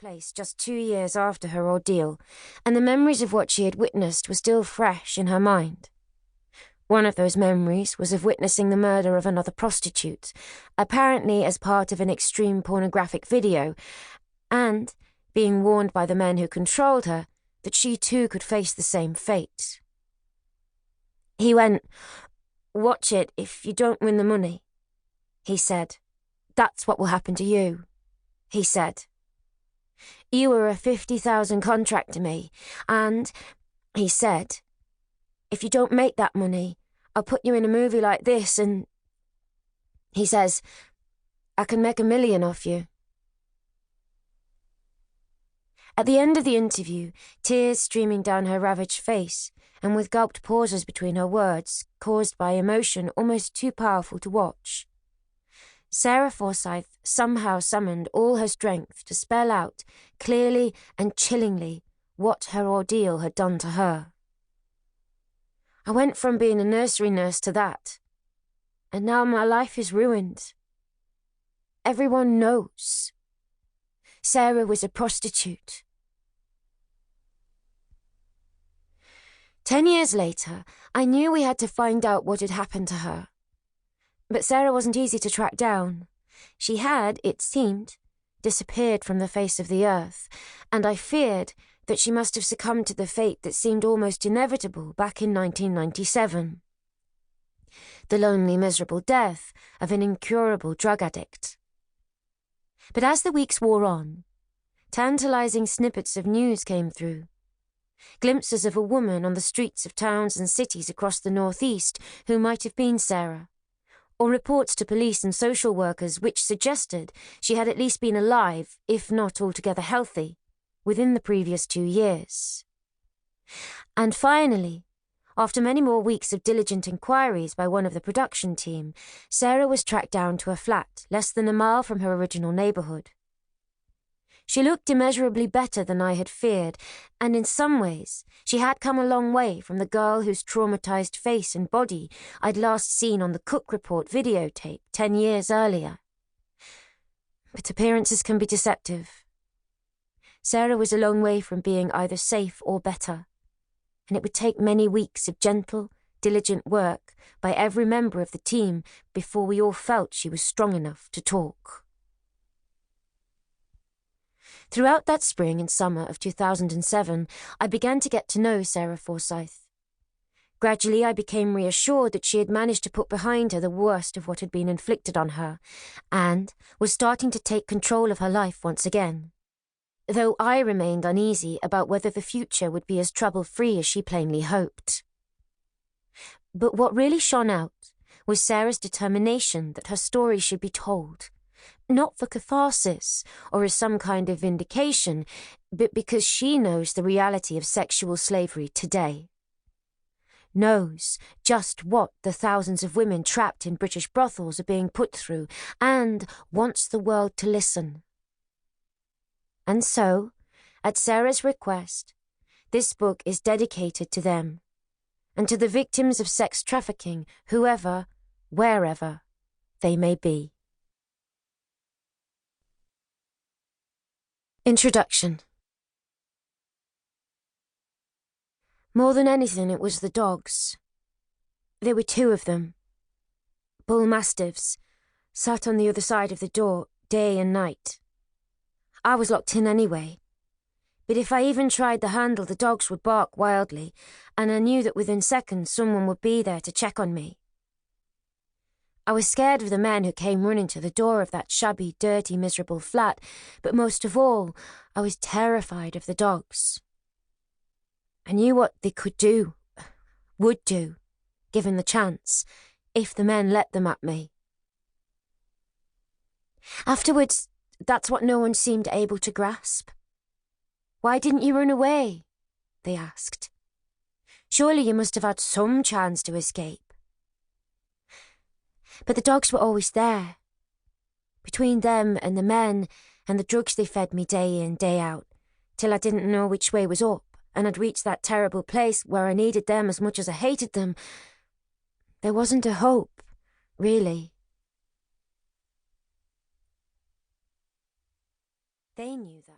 place just 2 years after her ordeal, and the memories of what she had witnessed were still fresh in her mind. One of those memories was of witnessing the murder of another prostitute, apparently as part of an extreme pornographic video, and being warned by the men who controlled her that she too could face the same fate. He went, "Watch it if you don't win the money," he said. "That's what will happen to you," he said. "You were a 50,000 contract to me, and," he said, "if you don't make that money, I'll put you in a movie like this and," he says, "I can make $1 million off you." At the end of the interview, tears streaming down her ravaged face, and with gulped pauses between her words, caused by emotion almost too powerful to watch, Sarah Forsyth somehow summoned all her strength to spell out, clearly and chillingly, what her ordeal had done to her. "I went from being a nursery nurse to that, and now my life is ruined. Everyone knows. Sarah was a prostitute." 10 years later, I knew we had to find out what had happened to her. But Sarah wasn't easy to track down. She had, it seemed, disappeared from the face of the earth, and I feared that she must have succumbed to the fate that seemed almost inevitable back in 1997. The lonely, miserable death of an incurable drug addict. But as the weeks wore on, tantalizing snippets of news came through. Glimpses of a woman on the streets of towns and cities across the northeast who might have been Sarah, or reports to police and social workers which suggested she had at least been alive, if not altogether healthy, within the previous 2 years. And finally, after many more weeks of diligent inquiries by one of the production team, Sarah was tracked down to a flat less than a mile from her original neighbourhood. She looked immeasurably better than I had feared, and in some ways she had come a long way from the girl whose traumatized face and body I'd last seen on the Cook Report videotape 10 years earlier. But appearances can be deceptive. Sarah was a long way from being either safe or better, and it would take many weeks of gentle, diligent work by every member of the team before we all felt she was strong enough to talk. Throughout that spring and summer of 2007, I began to get to know Sarah Forsyth. Gradually, I became reassured that she had managed to put behind her the worst of what had been inflicted on her, and was starting to take control of her life once again. Though I remained uneasy about whether the future would be as trouble-free as she plainly hoped. But what really shone out was Sarah's determination that her story should be told. Not for catharsis or as some kind of vindication, but because she knows the reality of sexual slavery today. Knows just what the thousands of women trapped in British brothels are being put through, and wants the world to listen. And so, at Sarah's request, this book is dedicated to them, and to the victims of sex trafficking, whoever, wherever they may be. Introduction. More than anything, it was the dogs. There were 2 of them. Bull mastiffs, sat on the other side of the door, day and night. I was locked in anyway, but if I even tried the handle, the dogs would bark wildly, and I knew that within seconds someone would be there to check on me. I was scared of the men who came running to the door of that shabby, dirty, miserable flat, but most of all, I was terrified of the dogs. I knew what they could do, would do, given the chance, if the men let them at me. Afterwards, that's what no one seemed able to grasp. "Why didn't you run away?" they asked. "Surely you must have had some chance to escape." But the dogs were always there. Between them and the men and the drugs they fed me day in, day out, till I didn't know which way was up, and I'd reached that terrible place where I needed them as much as I hated them, there wasn't a hope, really. They knew that.